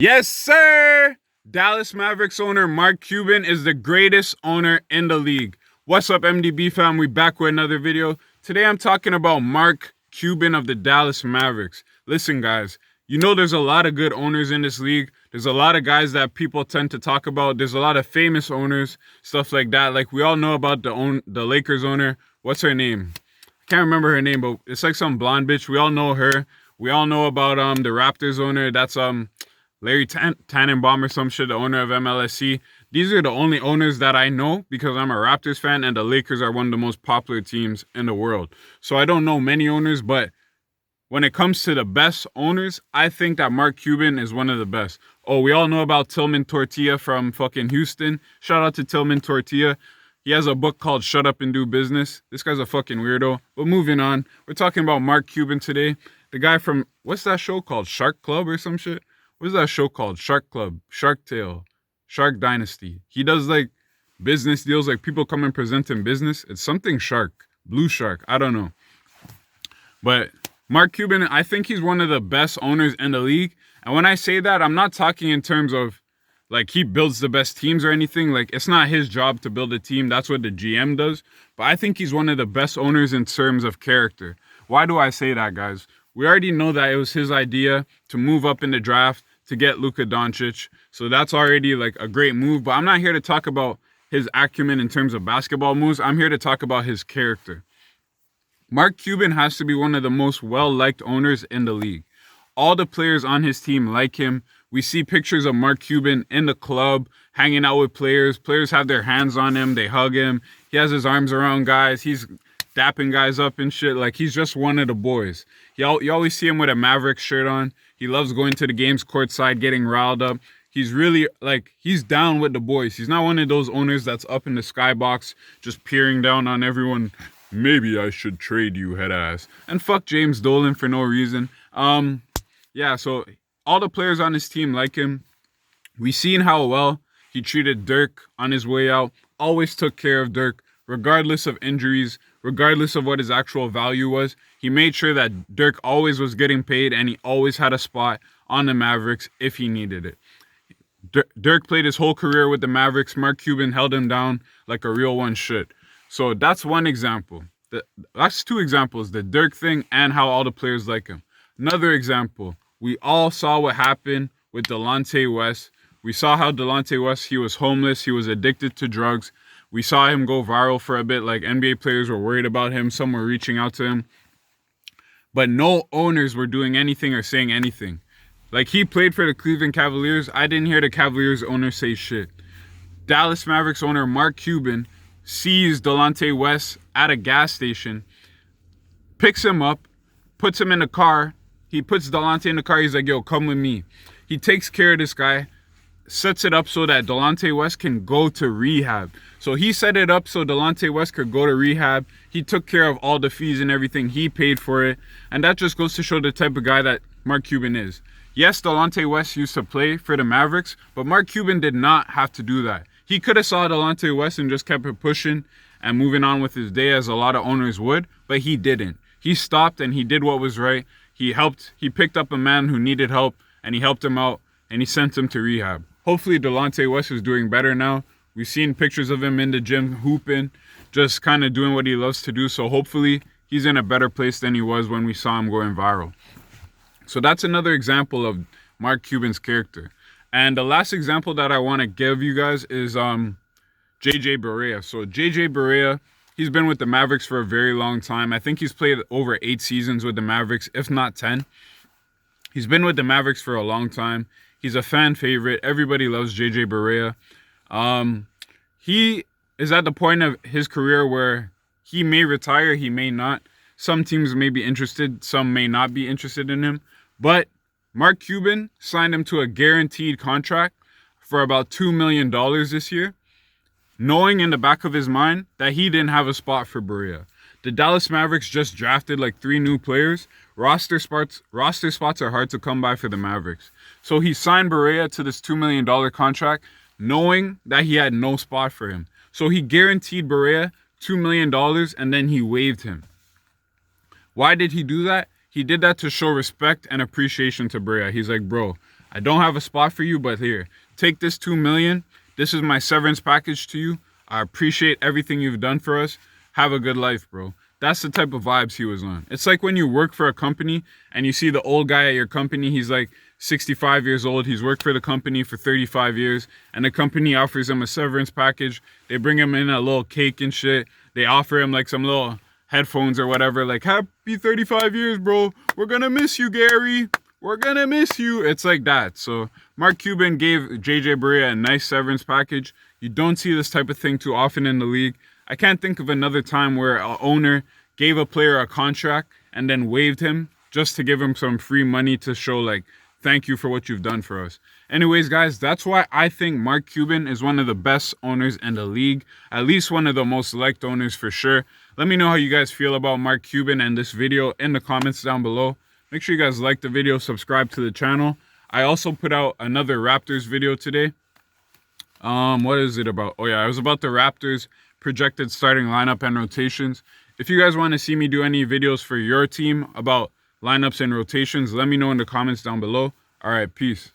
Yes, sir! Dallas Mavericks owner Mark Cuban is the greatest owner in the league. What's up, MDB fam? We back with another video. Today I'm talking about Mark Cuban of the Dallas Mavericks. Listen, guys, you know there's a lot of good owners in this league. There's a lot of guys that people tend to talk about. There's a lot of famous owners, stuff like that. Like we all know about the Lakers owner. What's her name? I can't remember her name, but it's like some blonde bitch. We all know her. We all know about the Raptors owner. That's Larry Tannenbaum or some shit, the owner of MLSC. These are the only owners that I know because I'm a Raptors fan and the Lakers are one of the most popular teams in the world. So I don't know many owners, but when it comes to the best owners, I think that Mark Cuban is one of the best. Oh, we all know about Tillman Tortilla from fucking Houston. Shout out to Tillman Tortilla. He has a book called Shut Up and Do Business. This guy's a fucking weirdo. But moving on, we're talking about Mark Cuban today. The guy from, what's that show called? Shark Club or some shit? What is that show called? Shark Club, Shark Tale, Shark Dynasty. He does like business deals, like people come and present him business. It's something shark, blue shark, I don't know. But Mark Cuban, I think he's one of the best owners in the league. And when I say that, I'm not talking in terms of like he builds the best teams or anything. Like it's not his job to build a team. That's what the GM does. But I think he's one of the best owners in terms of character. Why do I say that, guys? We already know that it was his idea to move up in the draft to get Luka Doncic. So that's already like a great move. But I'm not here to talk about his acumen in terms of basketball moves. I'm here to talk about his character. Mark Cuban has to be one of the most well-liked owners in the league. All the players on his team like him. We see pictures of Mark Cuban in the club, hanging out with players. Players have their hands on him. They hug him. He has his arms around guys. He's dapping guys up and shit. Like, he's just one of the boys. You always see him with a Mavericks shirt on. He loves going to the games courtside, getting riled up. He's really, like, he's down with the boys. He's not one of those owners that's up in the skybox just peering down on everyone. Maybe I should trade you, head ass. And fuck James Dolan for no reason. Yeah, so all the players on his team like him. We seen how well he treated Dirk on his way out. Always took care of Dirk, regardless of injuries, regardless of what his actual value was. He made sure that Dirk always was getting paid and he always had a spot on the Mavericks if he needed it. Dirk played his whole career with the Mavericks. Mark Cuban held him down like a real one should. So that's one example. That's two examples, the Dirk thing and how all the players like him. Another example, we all saw what happened with Delonte West. We saw how Delonte West, he was homeless. He was addicted to drugs. We saw him go viral for a bit. Like NBA players were worried about him. Some were reaching out to him. But no owners were doing anything or saying anything. Like he played for the Cleveland Cavaliers. I didn't hear the Cavaliers owner say shit. Dallas Mavericks owner Mark Cuban sees Delonte West at a gas station, picks him up, puts him in the car. He puts Delonte in the car. He's like, yo, come with me. He takes care of this guy, sets it up so that Delonte West can go to rehab. So he set it up so Delonte West could go to rehab. He took care of all the fees and everything. He paid for it. And that just goes to show the type of guy that Mark Cuban is. Yes, Delonte West used to play for the Mavericks, but Mark Cuban did not have to do that. He could have saw Delonte West and just kept it pushing and moving on with his day as a lot of owners would, but he didn't. He stopped and he did what was right. He picked up a man who needed help and he helped him out and he sent him to rehab. Hopefully Delonte West is doing better now. We've seen pictures of him in the gym hooping, just kind of doing what he loves to do. So hopefully he's in a better place than he was when we saw him going viral. So that's another example of Mark Cuban's character. And the last example that I want to give you guys is JJ Barea. So JJ Barea, he's been with the Mavericks for a very long time. I think he's played over 8 seasons with the Mavericks, if not 10. He's been with the Mavericks for a long time. He's a fan favorite. Everybody loves JJ Barea. He is at the point of his career where he may retire, he may not. Some teams may be interested, some may not be interested in him. But Mark Cuban signed him to a guaranteed contract for about $2 million this year, knowing in the back of his mind that he didn't have a spot for Barea. The Dallas Mavericks just drafted like 3 new players. Roster spots are hard to come by for the Mavericks. So he signed Barea to this $2 million contract, knowing that he had no spot for him. So he guaranteed Barea $2 million and then he waived him. Why did he do that? He did that to show respect and appreciation to Barea. He's like, bro, I don't have a spot for you, but here, take this $2 million. This is my severance package to you. I appreciate everything you've done for us. Have a good life, bro. That's the type of vibes he was on. It's like when you work for a company and you see the old guy at your company. He's like 65 years old. He's worked for the company for 35 years. And the company offers him a severance package. They bring him in a little cake and shit. They offer him like some little headphones or whatever. Like, happy 35 years, bro. We're going to miss you, Gary. We're going to miss you. It's like that. So Mark Cuban gave JJ Barea a nice severance package. You don't see this type of thing too often in the league. I can't think of another time where an owner gave a player a contract and then waived him just to give him some free money to show like, thank you for what you've done for us. Anyways, guys, that's why I think Mark Cuban is one of the best owners in the league. At least one of the most liked owners for sure. Let me know how you guys feel about Mark Cuban and this video in the comments down below. Make sure you guys like the video, subscribe to the channel. I also put out another Raptors video today. What is it about? Oh yeah, it was about the Raptors projected starting lineup and rotations. If you guys want to see me do any videos for your team about lineups and rotations, let me know in the comments down below. All right, peace.